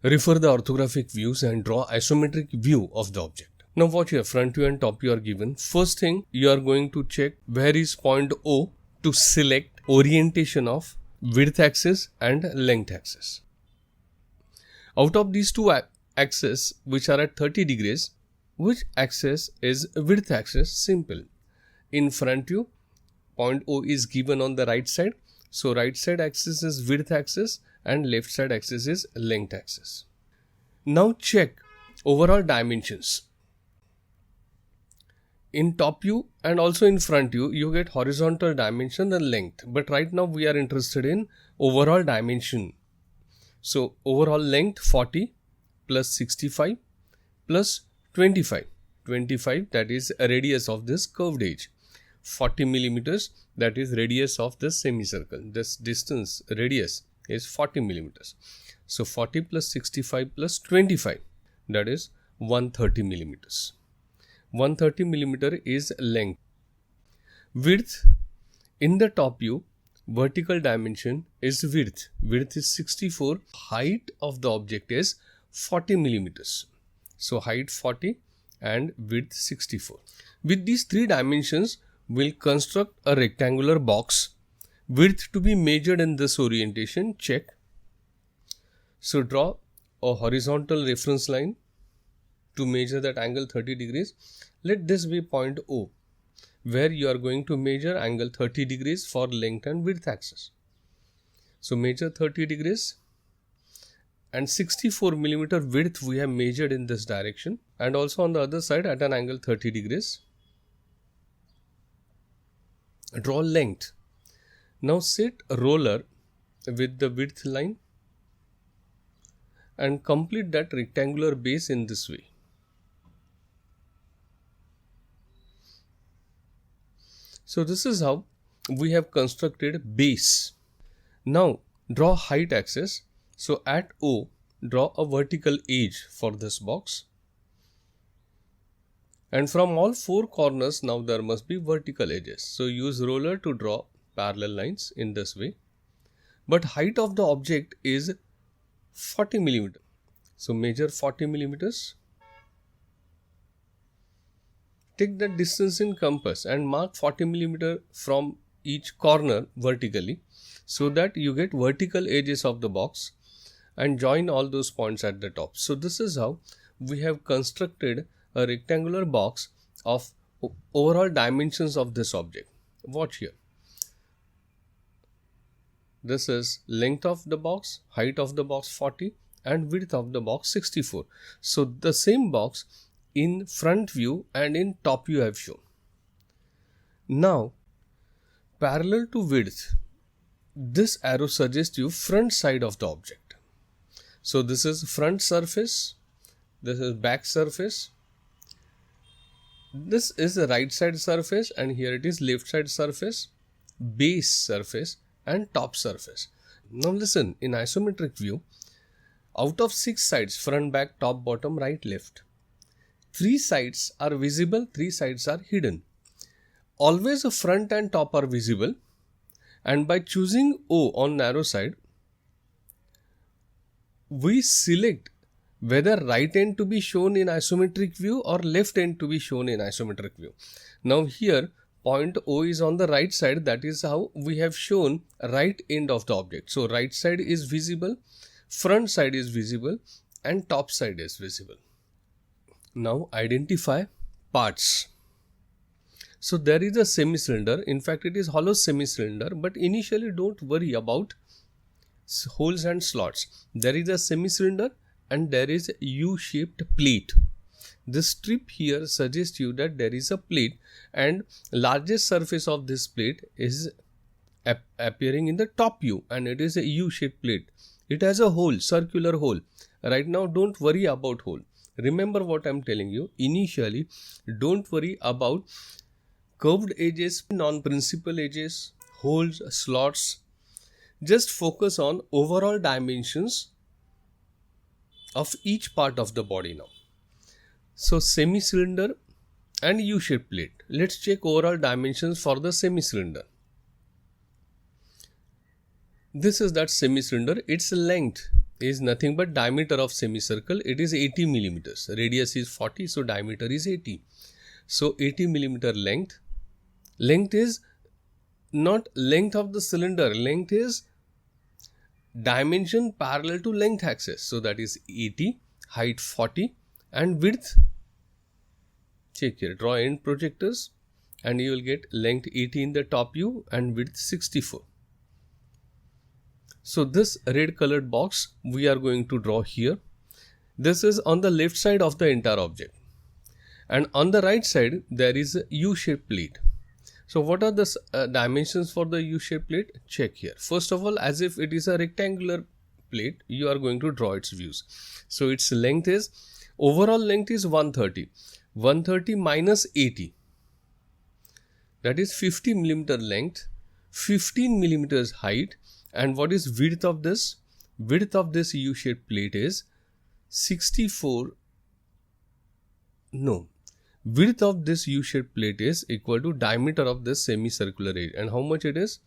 Refer the orthographic views and draw isometric view of the object. Now watch here, front view and top view are given. First thing, you are going to check where is point O to select orientation of width axis and length axis. Out of these two axes which are at 30 degrees, which axis is width axis? Simple. In front view, point O is given on the right side. So right side axis is width axis and left side axis is length axis. Now check overall dimensions. In top view and also in front view, you get horizontal dimension and length. But right now we are interested in overall dimension. So overall length 40 plus 65 plus 25. 25, that is a radius of this curved edge. 40 millimeters, that is radius of this semicircle. This distance radius is 40 millimeters. So 40 plus 65 plus 25, that is 130 millimeters. 130 millimeter is length. Width, in the top view, vertical dimension is width. Width is 64. Height of the object is 40 millimeters. So height 40 and width 64. With these three dimensions, we'll construct a rectangular box. Width to be measured in this orientation, check. So draw a horizontal reference line to measure that angle 30 degrees. Let this be point O, where you are going to measure angle 30 degrees for length and width axis. So measure 30 degrees and 64 millimeter width we have measured in this direction, and also on the other side at an angle 30 degrees. Draw length. Now set a roller with the width line and complete that rectangular base in this way. So this is how we have constructed base. Now draw height axis. So at O, draw a vertical edge for this box. And from all four corners, now there must be vertical edges. So use roller to draw parallel lines in this way. But height of the object is 40 millimeter. So measure 40 millimeters. Take the distance in compass and mark 40 millimeter from each corner vertically, so that you get vertical edges of the box and join all those points at the top. So this is how we have constructed a rectangular box of overall dimensions of this object. Watch here. This is length of the box, height of the box 40 and width of the box 64. So the same box in front view and in top view I have shown. Now parallel to width, this arrow suggests you front side of the object. So this is front surface, this is back surface, this is the right side surface, and here it is left side surface, base surface and top surface. Now listen, in isometric view, out of 6 sides, front, back, top, bottom, right, left, 3 sides are visible, 3 sides are hidden. Always the front and top are visible, and by choosing O on narrow side, we select whether right end to be shown in isometric view or left end to be shown in isometric view. Now here point O is on the right side, that is how we have shown right end of the object. So right side is visible, front side is visible and top side is visible. Now identify parts. So there is a semi-cylinder, in fact it is hollow semi-cylinder, but initially don't worry about holes and slots. There is a semi-cylinder and there is a U-shaped plate. This strip here suggests you that there is a plate, and largest surface of this plate is appearing in the top view, and it is a U-shaped plate. It has a hole, circular hole. Right now don't worry about hole. Remember what I am telling you. Initially don't worry about curved edges, non-principal edges, holes, slots. Just focus on overall dimensions of each part of the body now. So semi-cylinder and U-shaped plate. Let's check overall dimensions for the semi-cylinder. This is that semi-cylinder. Its length is nothing but diameter of semicircle. It is 80 millimeters. Radius is 40, so diameter is 80. So 80 millimeter length. Length is not length of the cylinder. Length is dimension parallel to length axis. So that is 80, height 40, and width. Check here. Draw end projectors, and you will get length 80 in the top view and width 64. So this red colored box we are going to draw here. This is on the left side of the entire object, and on the right side there is a U-shaped plate. So what are the dimensions for the U-shaped plate? Check here. First of all, as if it is a rectangular plate, you are going to draw its views. So its length is, overall length is 130. 130 minus 80, that is 50 millimeter length, 15 millimeters height. And what is width of this? Width of this U-shaped plate is 64. No. Width of this U-shaped plate is equal to diameter of this semicircular edge. And how much it is?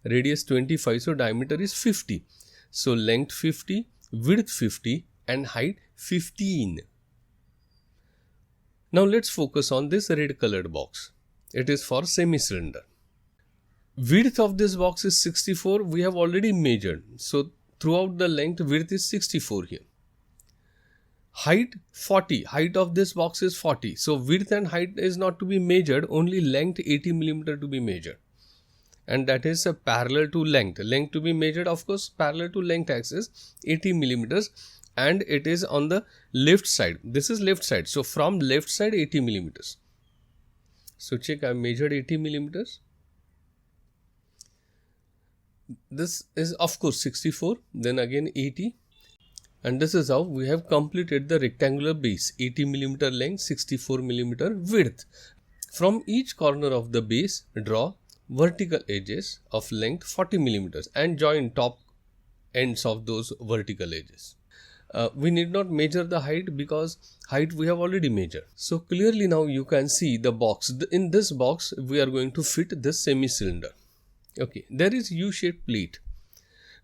Radius 25. So diameter is 50. So length 50, width 50, and height 15. Now let's focus on this red colored box. It is for semi-cylinder. Width of this box is 64. We have already measured. So throughout the length, width is 64 here. Height 40. Height of this box is 40. So width and height is not to be measured. Only length 80 millimeter to be measured. And that is a parallel to length. Length to be measured, of course, parallel to length axis, 80 millimeters. And it is on the left side. This is left side. So from left side, 80 millimeters. So check, I measured 80 millimeters. This is of course 64, then again 80, and this is how we have completed the rectangular base. 80 millimeter length, 64 millimeter width. From each corner of the base, draw vertical edges of length 40 millimeters and join top ends of those vertical edges. We need not measure the height because height we have already measured. So clearly now you can see the box. In this box we are going to fit this semi-cylinder. Okay, there is U-shaped plate.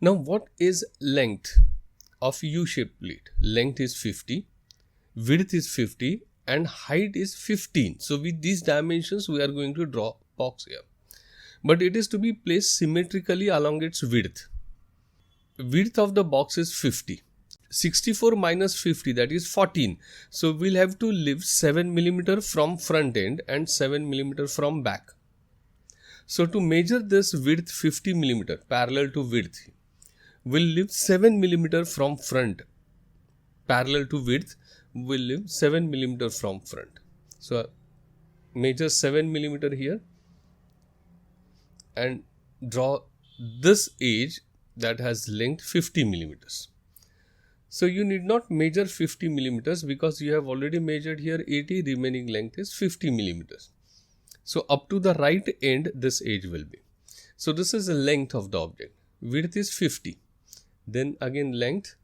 Now what is length of U-shaped plate? Length is 50, width is 50, and height is 15. So with these dimensions we are going to draw box here. But it is to be placed symmetrically along its width. Width of the box is 50. 64 minus 50, that is 14. So we'll have to leave 7 millimeter from front end and 7 millimeter from back. So to measure this width 50 millimeter parallel to width, we'll leave 7 millimeter from front. Parallel to width, we'll leave 7 millimeter from front. So measure 7 millimeter here and draw this edge that has length 50 millimeters. So you need not measure 50 millimeters because you have already measured here 80, remaining length is 50 millimeters. So up to the right end this edge will be. So this is the length of the object. Width is 50. Then again length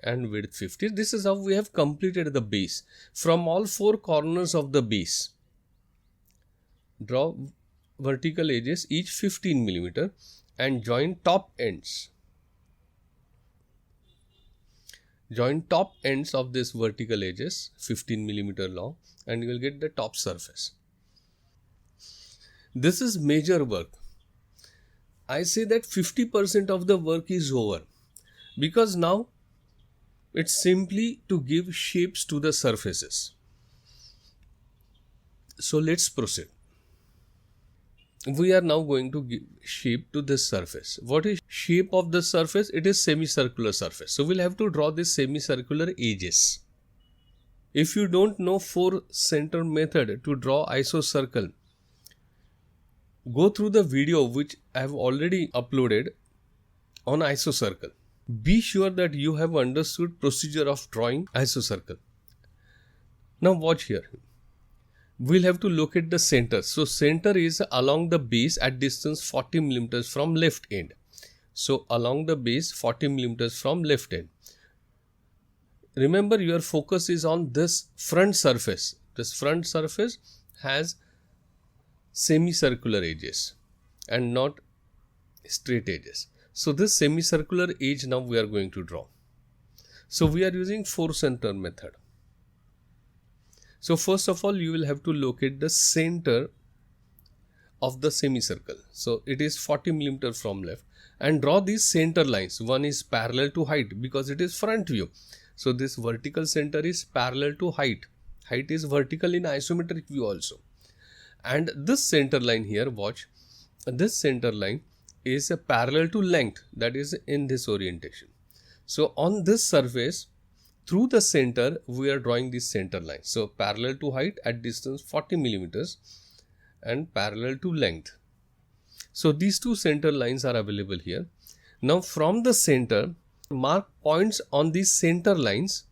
and width 50. This is how we have completed the base. From all four corners of the base, draw vertical edges each 15 millimeter and join top ends. Join top ends of this vertical edges 15 millimeter long and you will get the top surface. This is major work. I say that 50% of the work is over because now it's simply to give shapes to the surfaces. So let's proceed. We are now going to give shape to this surface. What is shape of the surface? It is semicircular surface. So we'll have to draw this semicircular edges. If you don't know 4 center method to draw isocircle, go through the video which I have already uploaded on isocircle. Be sure that you have understood procedure of drawing isocircle. Now watch here. We'll have to locate the center. So center is along the base at distance 40 millimeters from left end. So along the base 40 millimeters from left end. Remember your focus is on this front surface. This front surface has semicircular edges and not straight edges. So this semicircular edge now we are going to draw. So we are using 4 center method. So first of all, you will have to locate the center of the semicircle. So it is 40 millimeter from left, and draw these center lines. One is parallel to height because it is front view. So this vertical center is parallel to height. Height is vertical in isometric view also. And this center line here, watch, this center line is a parallel to length, that is in this orientation. So on this surface, through the center, we are drawing this center line. So parallel to height at distance 40 millimeters and parallel to length. So these two center lines are available here. Now from the center, mark points on these center lines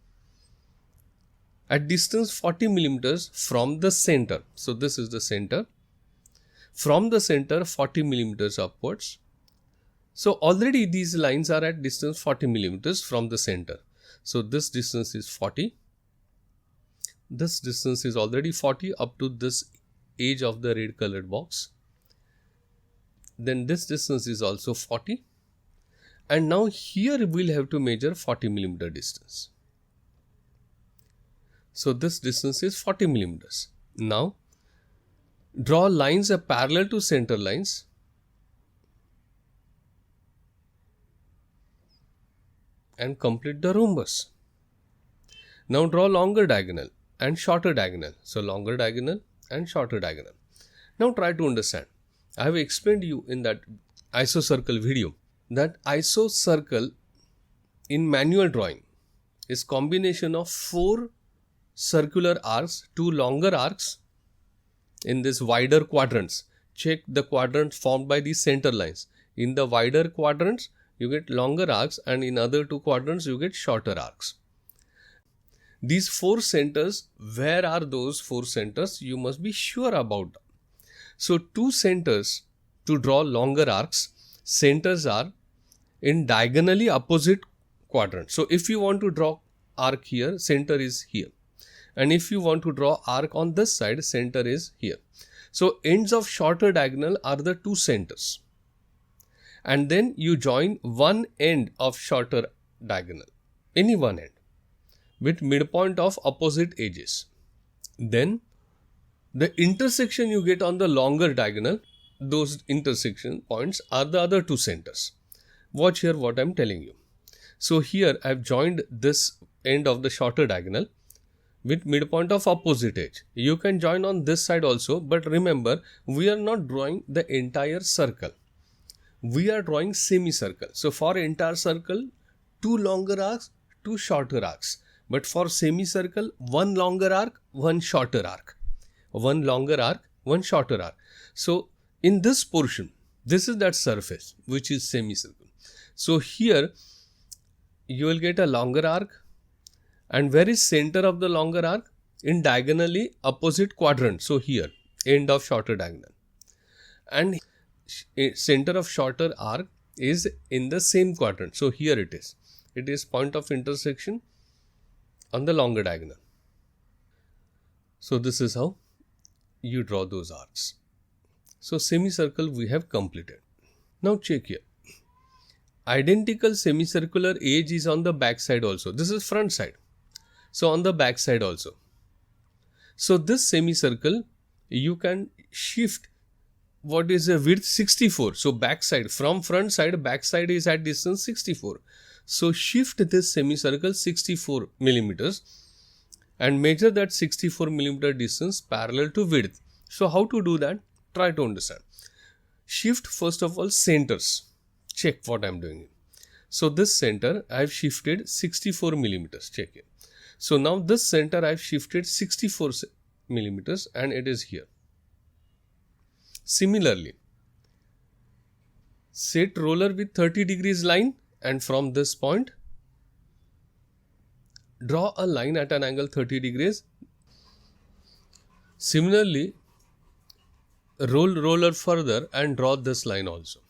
at distance 40 millimeters from the center. So this is the center. From the center 40 millimeters upwards. So already these lines are at distance 40 millimeters from the center. So this distance is 40. This distance is already 40 up to this edge of the red colored box. Then this distance is also 40. And now here we'll have to measure 40 millimeter distance. So this distance is 40 millimeters. Now draw lines parallel to center lines. And complete the rhombus. Now draw longer diagonal and shorter diagonal. So longer diagonal and shorter diagonal. Now try to understand. I have explained you in that isocircle video that isocircle in manual drawing is combination of 4 circular arcs, 2 longer arcs in this wider quadrants. Check the quadrants formed by these center lines. In the wider quadrants, you get longer arcs, and in other 2 quadrants you get shorter arcs. These 4 centers, where are those 4 centers? You must be sure about them. So 2 centers to draw longer arcs, centers are in diagonally opposite quadrant. So if you want to draw arc here, center is here. And if you want to draw arc on this side, center is here. So ends of shorter diagonal are the 2 centers. And then you join one end of shorter diagonal, any one end, with midpoint of opposite edges. Then the intersection you get on the longer diagonal, those intersection points are the other 2 centers. Watch here what I am telling you. So here I have joined this end of the shorter diagonal with midpoint of opposite edge. You can join on this side also, but remember, we are not drawing the entire circle. We are drawing semicircle. So for entire circle, 2 longer arcs, 2 shorter arcs. But for semicircle, 1 longer arc, 1 shorter arc. 1 longer arc, 1 shorter arc. So in this portion, this is that surface which is semicircle. So here you will get a longer arc. And where is center of the longer arc? In diagonally opposite quadrant. So here, end of shorter diagonal. And center of shorter arc is in the same quadrant. So here it is. It is point of intersection on the longer diagonal. So this is how you draw those arcs. So semicircle we have completed. Now check here. Identical semicircular edge is on the back side also. This is front side. So on the back side also. So this semicircle you can shift. What is the width? 64. So back side, from front side, back side is at distance 64. So shift this semicircle 64 millimeters and measure that 64 millimeter distance parallel to width. So how to do that? Try to understand. Shift first of all centers. Check what I am doing. So this center I have shifted 64 millimeters. Check it. So now this center I have shifted 64 millimeters and it is here. Similarly, set roller with 30 degrees line, and from this point, draw a line at an angle 30 degrees. Similarly, roll roller further and draw this line also.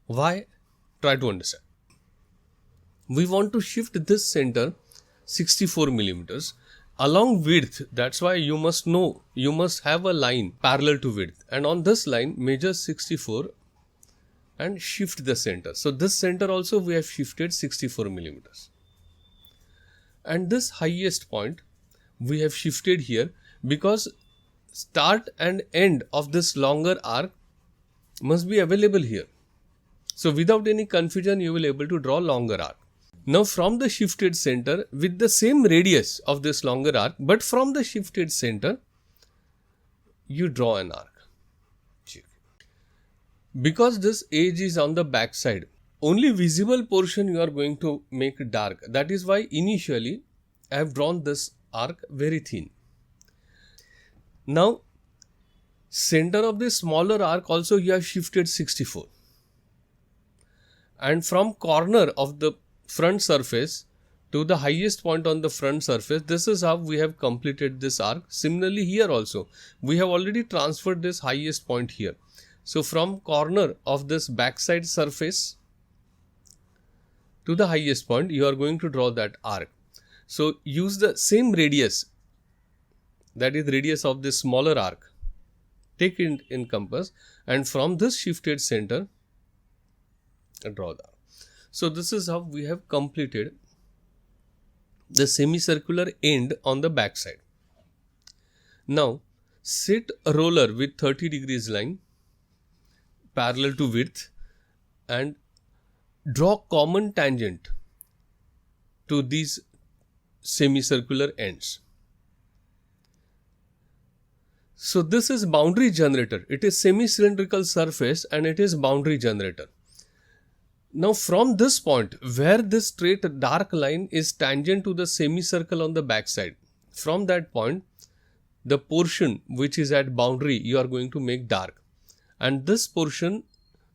Why? Try to understand. We want to shift this center 64 millimeters along width. That's why you must know, you must have a line parallel to width, and on this line measure 64 and shift the center. So this center also we have shifted 64 millimeters. And this highest point we have shifted here because start and end of this longer arc must be available here. So without any confusion, you will be able to draw longer arc. Now from the shifted center with the same radius of this longer arc, but from the shifted center, you draw an arc. Because this edge is on the back side, only visible portion you are going to make dark. That is why initially I have drawn this arc very thin. Now center of the smaller arc also you have shifted 64. And from corner of the front surface to the highest point on the front surface, this is how we have completed this arc. Similarly here also, we have already transferred this highest point here. So from corner of this backside surface to the highest point, you are going to draw that arc. So use the same radius, that is radius of this smaller arc. Take it in compass, and from this shifted center, draw that. So this is how we have completed the semicircular end on the back side. Now set a roller with 30 degrees line parallel to width and draw common tangent to these semicircular ends. So this is boundary generator. It is semi-cylindrical surface and it is boundary generator. Now from this point where this straight dark line is tangent to the semicircle on the back side, from that point the portion which is at boundary you are going to make dark. And this portion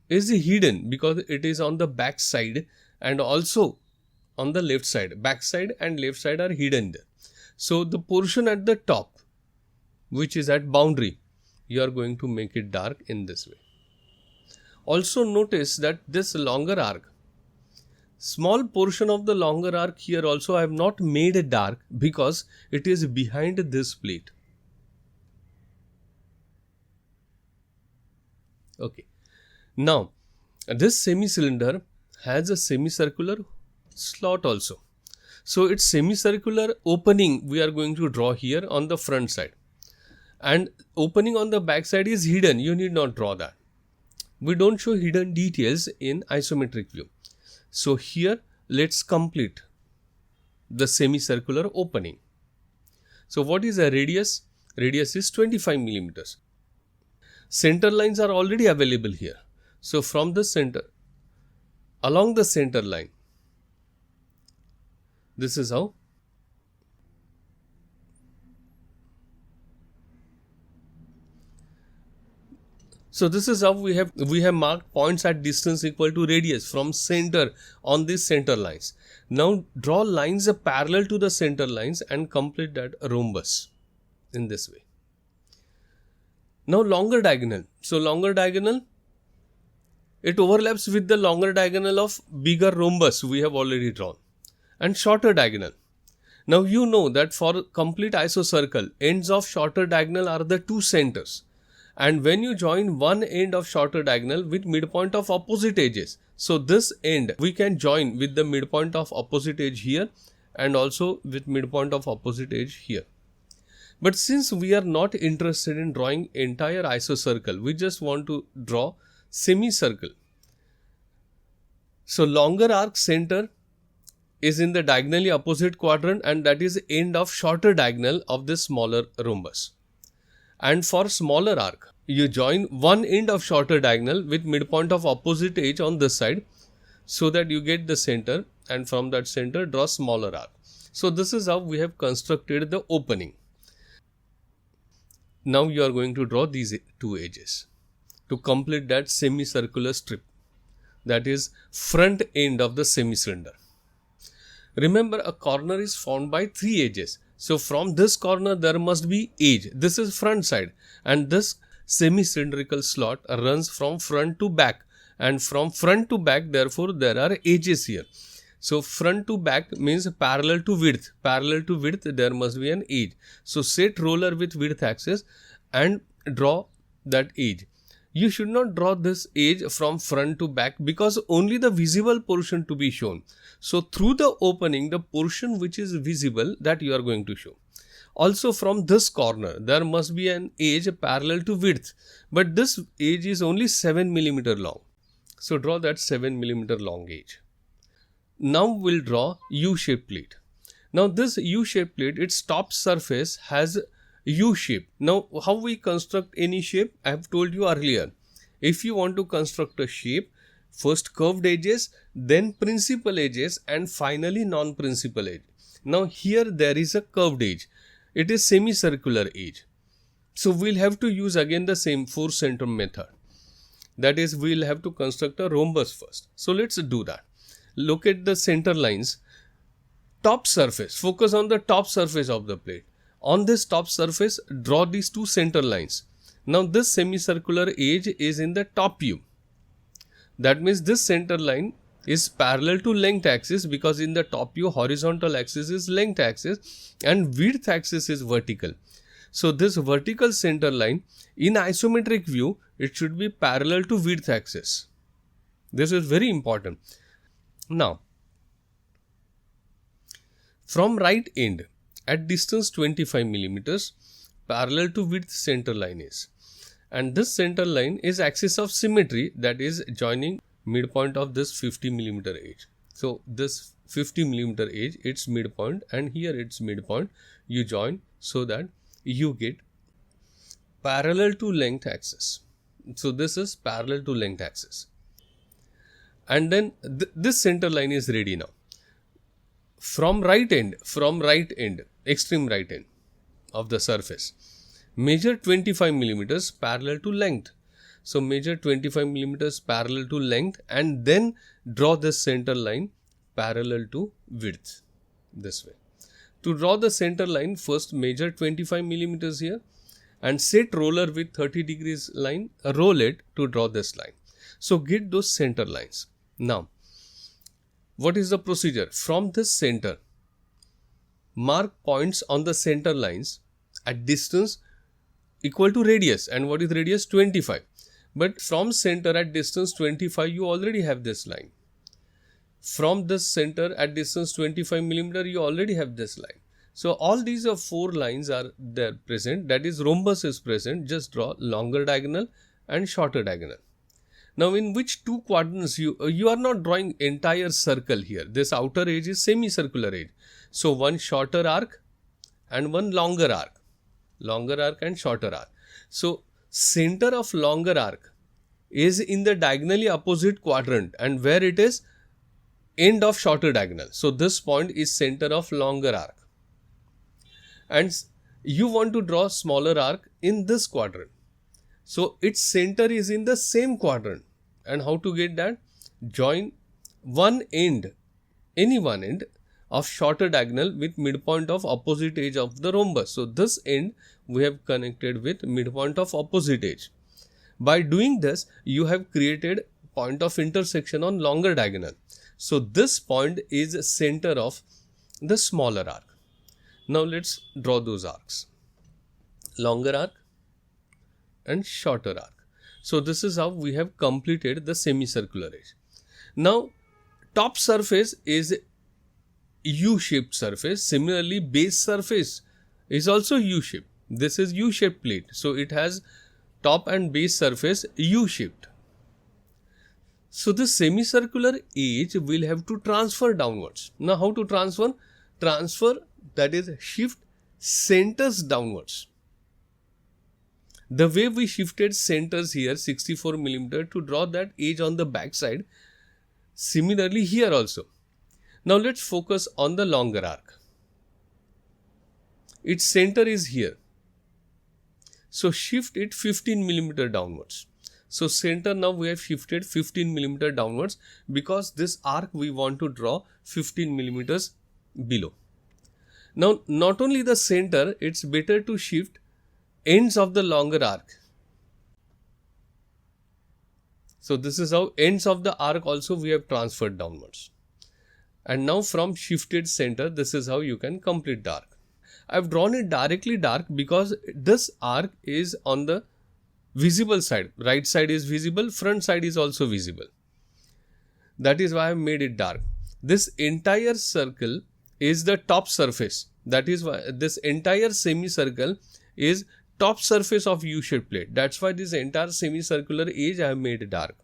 is hidden because it is on the back side and also on the left side. Back side and left side are hidden there. So the portion at the top which is at boundary, you are going to make it dark in this way. Also notice that this longer arc, small portion of the longer arc here also I have not made it dark because it is behind this plate. Okay. Now this semi-cylinder has a semicircular slot also. So its semicircular opening we are going to draw here on the front side. And opening on the back side is hidden. You need not draw that. We don't show hidden details in isometric view. So here let's complete the semicircular opening. So what is the radius? Radius is 25 millimeters. Center lines are already available here. So from the center, along the center line, this is how. So this is how we have marked points at distance equal to radius from center on these center lines. Now draw lines parallel to the center lines and complete that rhombus in this way. Now longer diagonal. So longer diagonal, it overlaps with the longer diagonal of bigger rhombus we have already drawn. And shorter diagonal. Now you know that for complete isocircle, ends of shorter diagonal are the two centers. And when you join one end of shorter diagonal with midpoint of opposite edges, so this end we can join with the midpoint of opposite edge here and also with midpoint of opposite edge here. But since we are not interested in drawing entire isocircle, we just want to draw semicircle. So longer arc center is in the diagonally opposite quadrant and that is end of shorter diagonal of this smaller rhombus. And for smaller arc, you join one end of shorter diagonal with midpoint of opposite edge on this side so that you get the center, and from that center draw smaller arc. So this is how we have constructed the opening. Now you are going to draw these two edges to complete that semicircular strip, that is front end of the semi-cylinder. Remember, a corner is formed by three edges. So from this corner there must be edge. This is front side and this semi-cylindrical slot runs from front to back, and from front to back therefore there are edges here. So front to back means parallel to width. Parallel to width there must be an edge. So set roller with width axis and draw that edge. you should not draw this edge from front to back because only the visible portion to be shown. So through the opening, the portion which is visible, that you are going to show. Also from this corner, there must be an edge parallel to width, but this edge is only 7 millimeter long. So draw that 7 millimeter long edge. Now we'll draw U-shaped plate. Now this U-shaped plate, its top surface has U shape. Now how we construct any shape? I have told you earlier. If you want to construct a shape, first curved edges, then principal edges, and finally non-principal edge. Now here there is a curved edge. It is semicircular edge. So we'll have to use again the same 4 center method. That is, we'll have to construct a rhombus first. So let's do that. Look at the center lines. Top surface. Focus on the top surface of the plate. On this top surface, draw these 2 center lines. Now this semicircular edge is in the top view. That means this center line is parallel to length axis, because in the top view horizontal axis is length axis and width axis is vertical. So this vertical center line in isometric view, it should be parallel to width axis. This is very important. Now from right end, at distance 25 millimeters, parallel to width center line is. And this center line is axis of symmetry, that is joining midpoint of this 50 millimeter edge. So this 50 millimeter edge, its midpoint, and here its midpoint, you join so that you get parallel to length axis. So this is parallel to length axis. And then this center line is ready now. From right end, extreme right end of the surface, measure 25 millimeters parallel to length. So measure 25 millimeters parallel to length and then draw this center line parallel to width this way. To draw the center line, first measure 25 millimeters here and set roller with 30 degrees line, roll it to draw this line. So get those center lines. Now what is the procedure? From this center, mark points on the center lines at distance equal to radius. And what is radius? 25. But from center at distance 25, you already have this line. From this center at distance 25 millimeter, you already have this line. So all these 4 lines are there present. That is, rhombus is present. Just draw longer diagonal and shorter diagonal. Now in which 2 quadrants you are not drawing entire circle here. This outer edge is semicircular edge. So one shorter arc and one longer arc. Longer arc and shorter arc. So center of longer arc is in the diagonally opposite quadrant, and where it is? End of shorter diagonal. So this point is center of longer arc. And you want to draw smaller arc in this quadrant. So its center is in the same quadrant. And how to get that? Join one end, any one end of shorter diagonal with midpoint of opposite edge of the rhombus. So this end we have connected with midpoint of opposite edge. By doing this, you have created point of intersection on longer diagonal. So this point is center of the smaller arc. Now let's draw those arcs. Longer arc and shorter arc. So this is how we have completed the semicircular edge. Now top surface is U-shaped surface. Similarly, base surface is also U-shaped. This is U-shaped plate. So it has top and base surface U-shaped. So the semicircular edge will have to transfer downwards. Now how to transfer? Transfer, that is shift centers downwards. The way we shifted centers here 64 millimeter to draw that edge on the back side, similarly here also. Now let's focus on the longer arc. Its center is here. So shift it 15 millimeter downwards. So center now we have shifted 15 millimeter downwards because this arc we want to draw 15 millimeters below. Now not only the center, it's better to shift ends of the longer arc. So this is how ends of the arc also we have transferred downwards. And now from shifted center, this is how you can complete the arc. I have drawn it directly dark because this arc is on the visible side. Right side is visible, front side is also visible. That is why I have made it dark. This entire circle is the top surface. That is why this entire semicircle is top surface of U-shaped plate. That's why this entire semicircular edge I have made dark.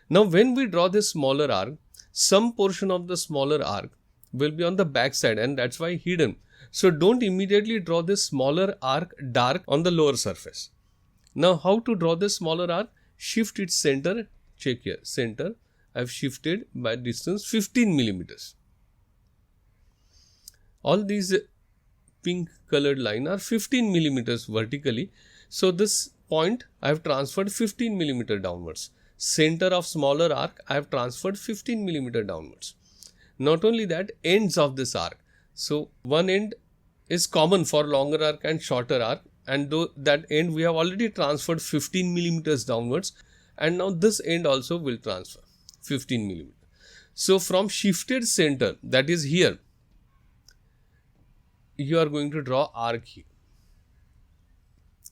Now when we draw this smaller arc, some portion of the smaller arc will be on the back side, and that's why hidden. So don't immediately draw this smaller arc dark on the lower surface. Now how to draw this smaller arc? Shift its center. Check here, center. I've shifted by distance 15 millimeters. All these pink colored line are 15 millimeters vertically. So this point I have transferred 15 millimeter downwards. Center of smaller arc I have transferred 15 millimeter downwards. Not only that, ends of this arc. So one end is common for longer arc and shorter arc, and though that end we have already transferred 15 millimeters downwards, and now this end also will transfer 15 millimeter. So from shifted center, that is here, you are going to draw arc here.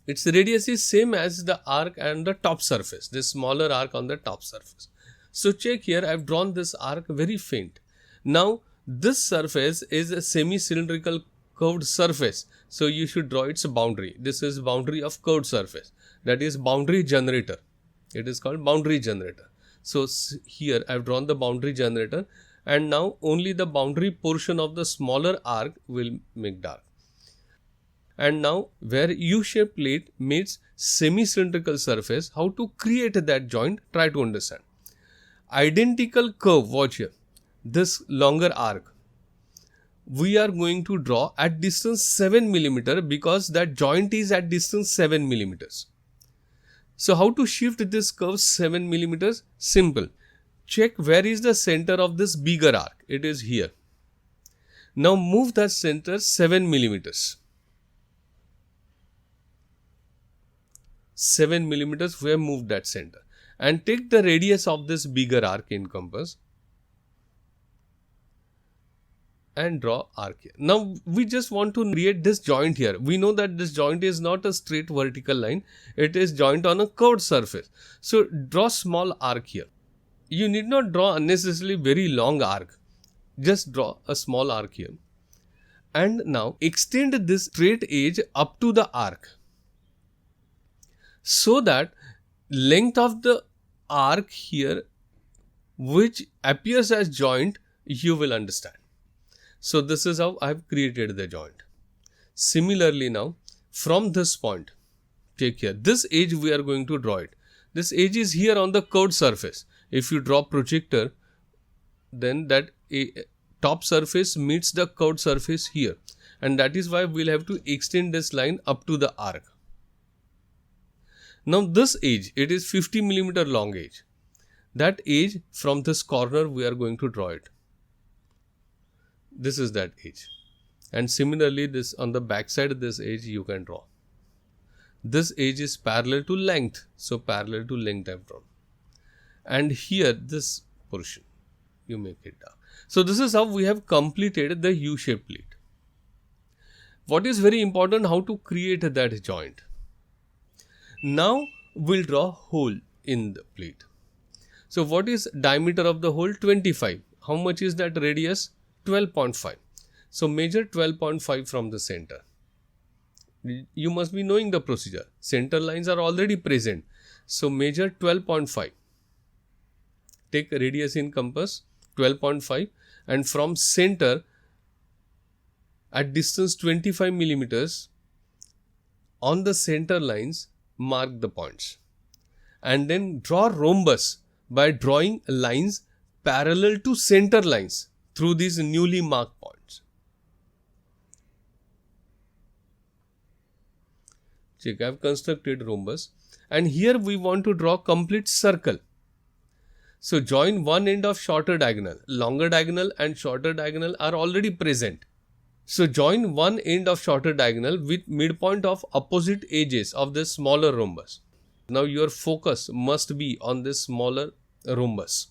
Its radius is same as the arc and the top surface, this smaller arc on the top surface. So check here, I have drawn this arc very faint. Now this surface is a semi-cylindrical curved surface. So you should draw its boundary. This is boundary of curved surface. That is boundary generator. It is called boundary generator. So here I have drawn the boundary generator, and now only the boundary portion of the smaller arc will make dark. And now where U-shaped plate meets semi-cylindrical surface, how to create that joint, try to understand. Identical curve, watch here, this longer arc, we are going to draw at distance 7 millimeter because that joint is at distance 7 millimeters. So how to shift this curve 7 millimeters? Simple. Check where is the center of this bigger arc. It is here. Now move that center 7 millimeters. 7 millimeters we have moved that center. And take the radius of this bigger arc in compass and draw arc here. Now we just want to create this joint here. We know that this joint is not a straight vertical line. It is joint on a curved surface. So draw small arc here. You need not draw unnecessarily very long arc. Just draw a small arc here. And now extend this straight edge up to the arc, so that length of the arc here, which appears as joint, you will understand. So this is how I have created the joint. Similarly now, from this point, take here, this edge we are going to draw it. This edge is here on the curved surface. If you draw projector, then that top surface meets the curved surface here. And that is why we'll have to extend this line up to the arc. Now this edge, it is 50 millimeter long edge. That edge, from this corner we are going to draw it. This is that edge. And similarly, this on the back side of this edge you can draw. This edge is parallel to length. So parallel to length I have drawn. And here this portion, you make it dark. So this is how we have completed the U-shaped plate. What is very important, how to create that joint. Now we'll draw hole in the plate. So what is diameter of the hole? 25. How much is that radius? 12.5. So measure 12.5 from the center. You must be knowing the procedure. Center lines are already present. So measure 12.5. Take radius in compass 12.5, and from center at distance 25 millimeters on the center lines, mark the points. And then draw rhombus by drawing lines parallel to center lines through these newly marked points. Check, I have constructed rhombus, and here we want to draw complete circle. So join one end of shorter diagonal. Longer diagonal and shorter diagonal are already present. So join one end of shorter diagonal with midpoint of opposite edges of this smaller rhombus. Now your focus must be on this smaller rhombus.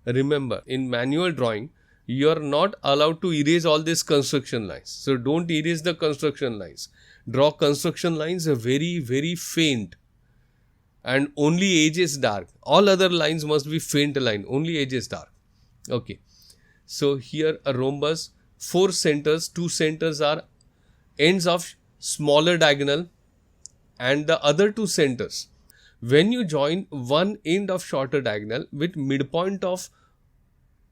Remember, in manual drawing, you are not allowed to erase all these construction lines. So don't erase the construction lines. Draw construction lines very faint and only edge is dark. All other lines must be faint line, only edge is dark. Okay. So here a rhombus, 4 centers, 2 centers are ends of smaller diagonal and the other 2 centers. When you join one end of shorter diagonal with midpoint of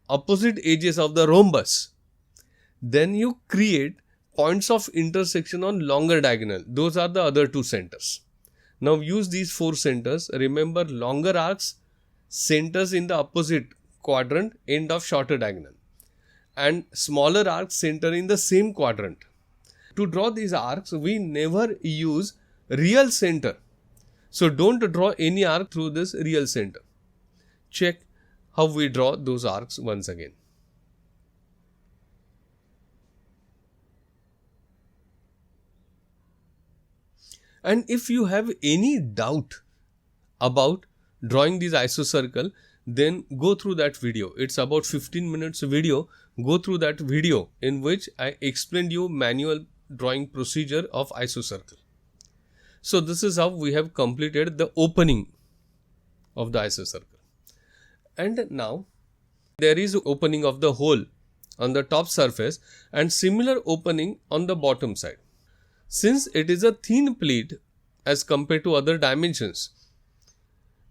opposite edges of the rhombus, then you create points of intersection on longer diagonal. Those are the other 2 centers. Now use these 4 centers. Remember, longer arcs centers in the opposite quadrant end of shorter diagonal and smaller arcs center in the same quadrant. To draw these arcs, we never use real center. So don't draw any arc through this real center. Check how we draw those arcs once again. And if you have any doubt about drawing this isocircle, then go through that video. It's about 15 minutes video. Go through that video in which I explained you manual drawing procedure of isocircle. So this is how we have completed the opening of the isocircle. And now there is opening of the hole on the top surface and similar opening on the bottom side. Since it is a thin pleat as compared to other dimensions,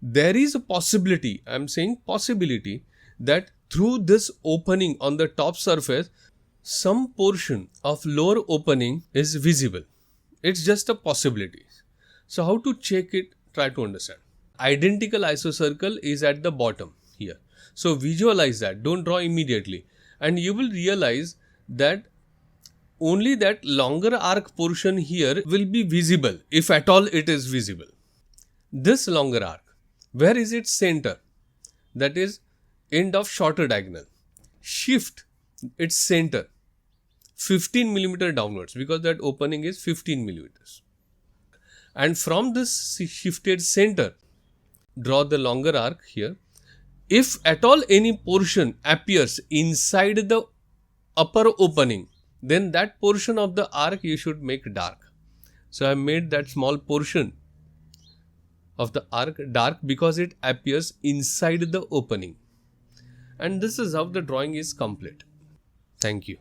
there is a possibility, I am saying possibility, that through this opening on the top surface, some portion of lower opening is visible. It's just a possibility. So how to check it? Try to understand. Identical isocircle is at the bottom here. So visualize that. Don't draw immediately. And you will realize that only that longer arc portion here will be visible, if at all it is visible. This longer arc, where is its center? That is end of shorter diagonal. Shift its center 15 millimeter downwards, because that opening is 15 millimeters. And from this shifted center, draw the longer arc here. If at all any portion appears inside the upper opening, then that portion of the arc you should make dark. So I made that small portion of the arc dark because it appears inside the opening. And this is how the drawing is complete. Thank you.